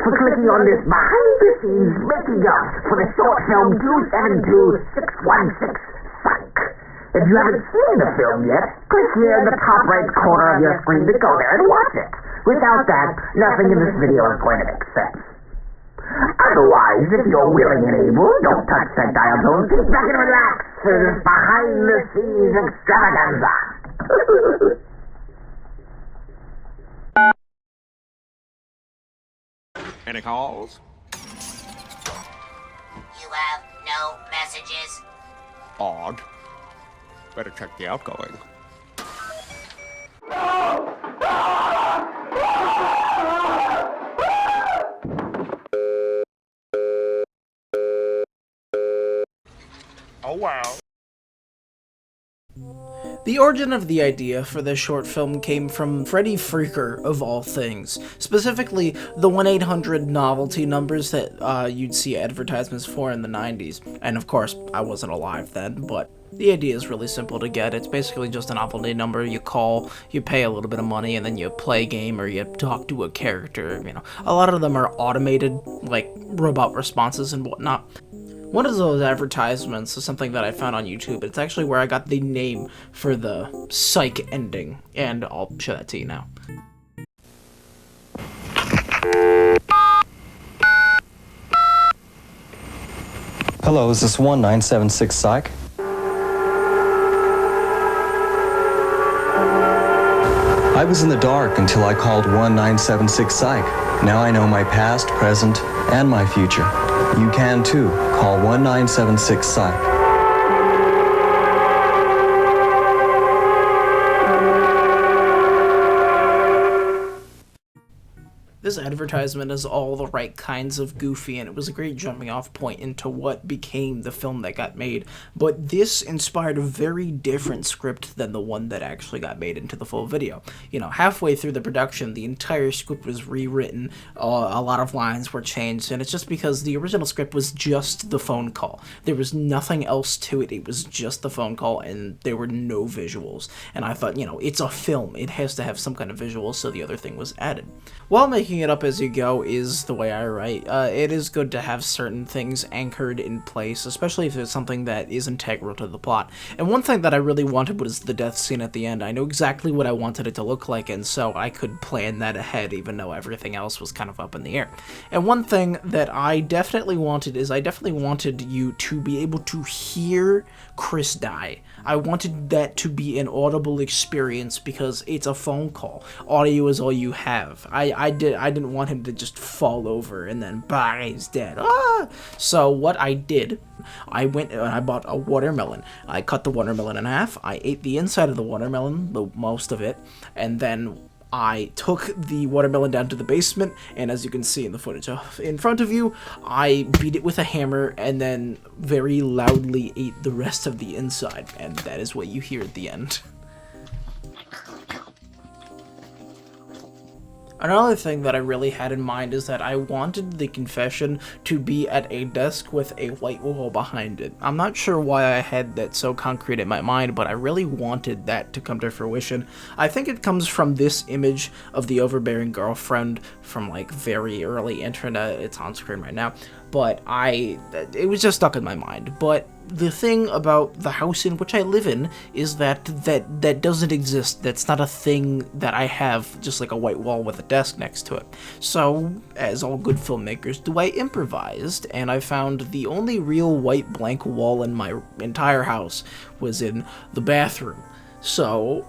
for clicking on this behind-the-scenes making-of for the short film 272616 PSYC. If you haven't seen the film yet, click here in the top right corner of your screen to go there and watch it. Without that, nothing in this video is going to make sense. Otherwise, if you're willing and able, don't touch that dial tone. Sit back and relax for this behind-the-scenes extravaganza. Any calls? You have no messages. Odd. Better check the outgoing. Oh wow. The origin of the idea for this short film came from Freddy Freaker, of all things. Specifically, the 1-800 novelty numbers that you'd see advertisements for in the 90s. And of course, I wasn't alive then, but the idea is really simple to get. It's basically just a novelty number. You call, you pay a little bit of money, and then you play a game or you talk to a character. You know, a lot of them are automated, like robot responses and whatnot. One of those advertisements is something that I found on YouTube. It's actually where I got the name for the PSYC ending, and I'll show that to you now. Hello, is this 1976 PSYC? I was in the dark until I called 1976 PSYC. Now I know my past, present, and my future. You can too. Call 1976 PSYC. This advertisement is all the right kinds of goofy, and it was a great jumping off point into what became the film that got made. But this inspired a very different script than the one that actually got made into the full video. You know, halfway through the production, the entire script was rewritten, a lot of lines were changed, and it's just because the original script was just the phone call. There was nothing else to it. It was just the phone call, and there were no visuals. And I thought, you know, it's a film. It has to have some kind of visuals, so the other thing was added. While making it up as you go is the way I write. It is good to have certain things anchored in place, especially if it's something that is integral to the plot. And one thing that I really wanted was the death scene at the end. I knew exactly what I wanted it to look like, and so I could plan that ahead, even though everything else was kind of up in the air. And one thing that I definitely wanted is I definitely wanted you to be able to hear Chris die. I wanted that to be an audible experience because it's a phone call. Audio is all you have. I didn't want him to just fall over and then bah, he's dead. Ah! So what I did, I went and I bought a watermelon. I cut the watermelon in half. I ate the inside of the watermelon, most of it, and then I took the watermelon down to the basement, and as you can see in the footage in front of you, I beat it with a hammer and then very loudly ate the rest of the inside, and that is what you hear at the end. Another thing that I really had in mind is that I wanted the confession to be at a desk with a white wall behind it. I'm not sure why I had that so concrete in my mind, but I really wanted that to come to fruition. I think it comes from this image of the overbearing girlfriend from like very early internet. It's on screen right now, but it was just stuck in my mind. But the thing about the house in which I live in is that doesn't exist. That's not a thing that I have, just like a white wall with a desk next to it. So, as all good filmmakers do, I improvised, and I found the only real white blank wall in my entire house was in the bathroom. So,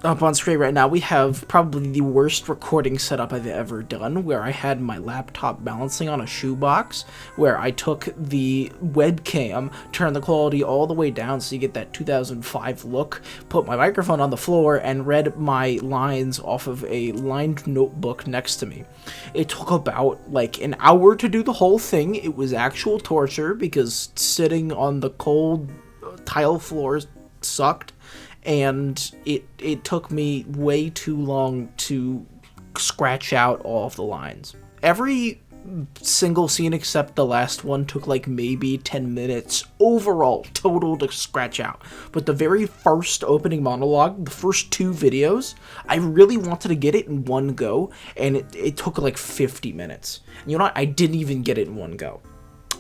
up on screen right now, we have probably the worst recording setup I've ever done, where I had my laptop balancing on a shoebox, where I took the webcam, turned the quality all the way down so you get that 2005 look, put my microphone on the floor, and read my lines off of a lined notebook next to me. It took about like an hour to do the whole thing. It was actual torture because sitting on the cold tile floors sucked. And it took me way too long to scratch out all of the lines. Every single scene except the last one took like maybe 10 minutes overall total to scratch out. But the very first opening monologue, the first 2 videos, I really wanted to get it in one go, and it took like 50 minutes. You know what? I didn't even get it in one go.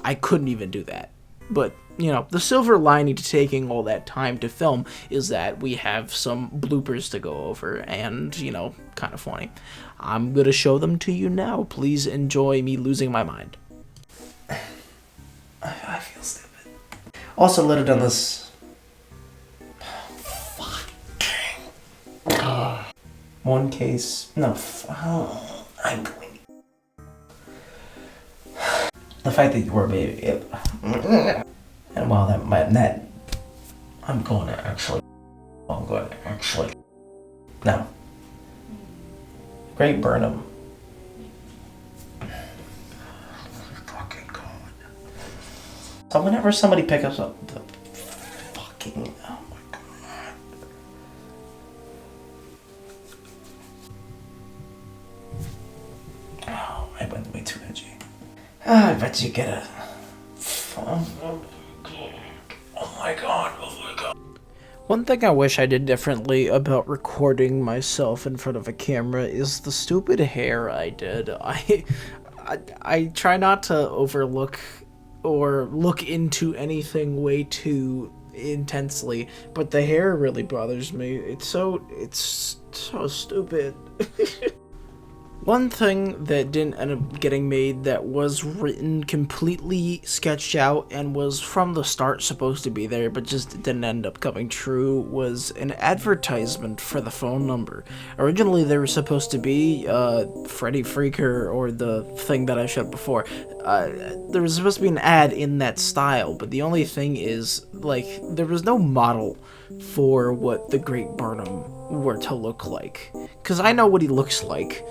I couldn't even do that. But, you know, the silver lining to taking all that time to film is that we have some bloopers to go over, and, you know, kind of funny. I'm gonna show them to you now. Please enjoy me losing my mind. I feel stupid. Also, let it on this. One case. No. I'm going. The fact that you were a baby. And while that. I'm going to actually. No. Great Burnham. Fucking God. So whenever somebody picks up the fucking... Oh my God. Oh, I went way too edgy. I bet you get a... Oh my God. One thing I wish I did differently about recording myself in front of a camera is the stupid hair I did. I try not to overlook or look into anything way too intensely, but the hair really bothers me. It's so stupid. One thing that didn't end up getting made that was written completely sketched out and was from the start supposed to be there but just didn't end up coming true was an advertisement for the phone number. Originally they were supposed to be Freddy Freaker or the thing that I showed before. There was supposed to be an ad in that style, but the only thing is, like, there was no model for what the Great Burnham were to look like. Because I know what he looks like,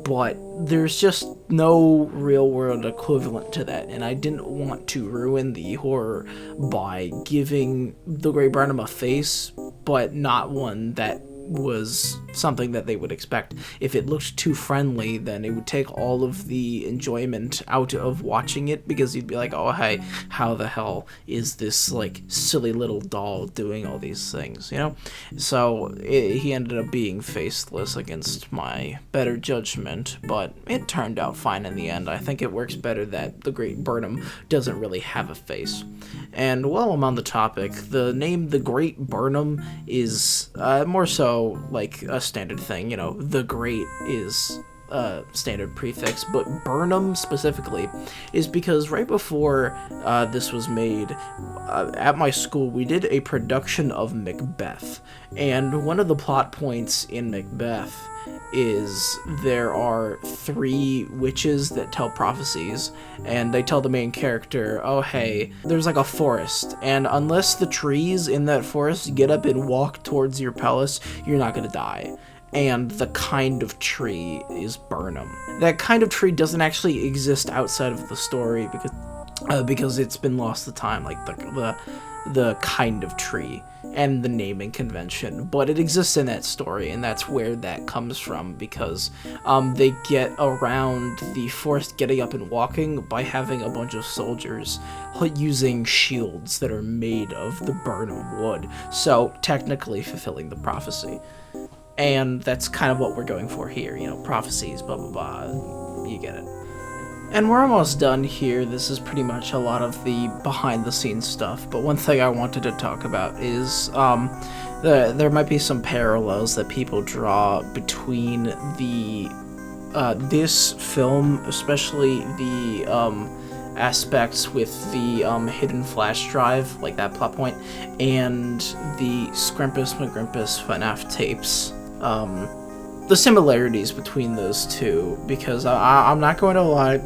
but there's just no real-world equivalent to that, and I didn't want to ruin the horror by giving the Great Burnham a face, but not one that was something that they would expect. If it looked too friendly, then it would take all of the enjoyment out of watching it, because you'd be like, oh hey, how the hell is this like silly little doll doing all these things, you know? So he ended up being faceless against my better judgment, but it turned out fine in the end. I think it works better that the Great Burnham doesn't really have a face. And while I'm on the topic, the name The Great Burnham is more so like a standard thing, you know, the Great is a standard prefix, but Burnham specifically is because right before this was made, at my school we did a production of Macbeth, and one of the plot points in Macbeth is there are 3 witches that tell prophecies, and they tell the main character, oh hey, there's like a forest, and unless the trees in that forest get up and walk towards your palace, you're not gonna die. And the kind of tree is Burnham. That kind of tree doesn't actually exist outside of the story because it's been lost to time, like the kind of tree and the naming convention, but it exists in that story, and that's where that comes from, because they get around the forest getting up and walking by having a bunch of soldiers using shields that are made of the Burnham wood, so technically fulfilling the prophecy. And that's kind of what we're going for here, you know, prophecies, blah blah blah, you get it. And we're almost done here. This is pretty much a lot of the behind-the-scenes stuff, but one thing I wanted to talk about is there might be some parallels that people draw between the this film, especially the aspects with the hidden flash drive, like that plot point, and the Scrimpus McGrimpus FNAF tapes. The similarities between those two, because I'm not going to lie,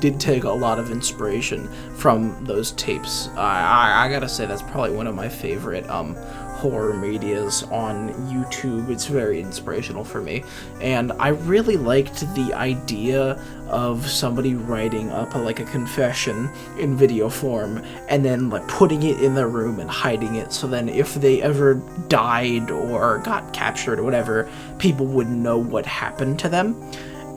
did take a lot of inspiration from those tapes. I gotta say that's probably one of my favorite horror medias on YouTube. It's very inspirational for me, and I really liked the idea of somebody writing up a confession in video form and then like putting it in their room and hiding it, so then if they ever died or got captured or whatever, people would know what happened to them.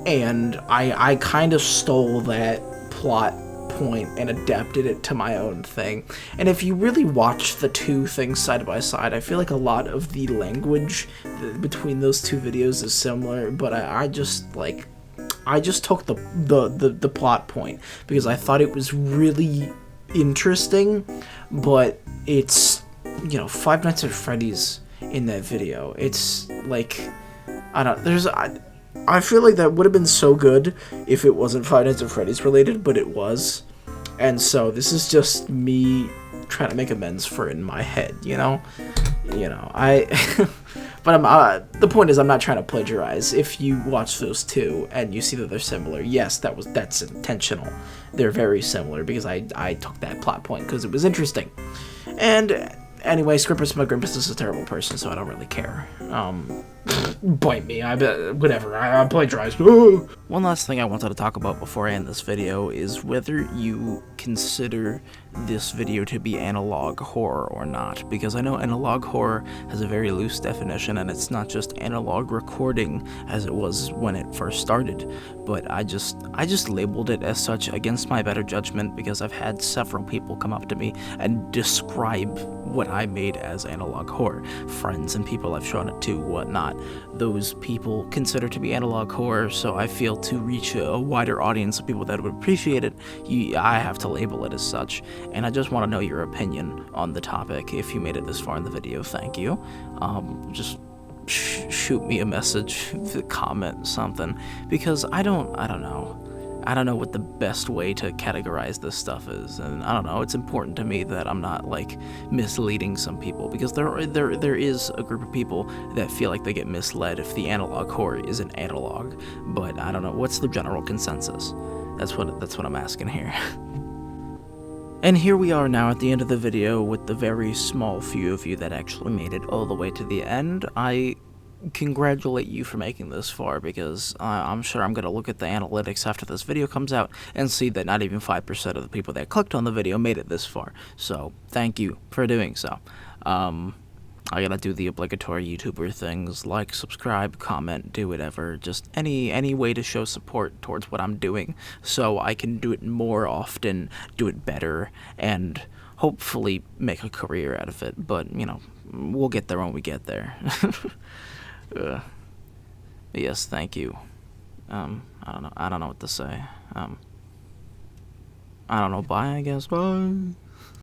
and I kind of stole that plot point and adapted it to my own thing. And if you really watch the two things side by side, I feel like a lot of the language between those two videos is similar, but I just took the plot point because I thought it was really interesting. But it's, you know, Five Nights at Freddy's in that video. It's like, I feel like that would have been so good if it wasn't Five Nights at Freddy's related, but it was. And so this is just me trying to make amends for it in my head, you know, but the point is I'm not trying to plagiarize. If you watch those two and you see that they're similar, yes, that's intentional. They're very similar because I took that plot point because it was interesting. And anyway, Scrippers McGrimpus is a terrible person, so I don't really care. Bite me, whatever, I plagiarized. One last thing I wanted to talk about before I end this video is whether you consider this video to be analog horror or not, because I know analog horror has a very loose definition, and it's not just analog recording as it was when it first started, but I just labeled it as such against my better judgment because I've had several people come up to me and describe what I made as analog horror. Friends and people I've shown it to, whatnot. Those people consider to be analog horror, so I feel to reach a wider audience of people that would appreciate it, I have to label it as such. And I just want to know your opinion on the topic. If you made it this far in the video, thank you. Just shoot me a message, comment something, because I don't know. I don't know what the best way to categorize this stuff is, and I don't know, it's important to me that I'm not, like, misleading some people, because there is a group of people that feel like they get misled if the analog horror isn't analog, but I don't know, what's the general consensus? That's what I'm asking here. And here we are now at the end of the video with the very small few of you that actually made it all the way to the end. I congratulate you for making this far, because I'm sure I'm going to look at the analytics after this video comes out and see that not even 5% of the people that clicked on the video made it this far. So thank you for doing so. I gotta do the obligatory YouTuber things, like, subscribe, comment, do whatever, just any way to show support towards what I'm doing so I can do it more often, do it better, and hopefully make a career out of it. But, you know, we'll get there when we get there. Yes, thank you. I don't know what to say. I don't know, bye, I guess, bye.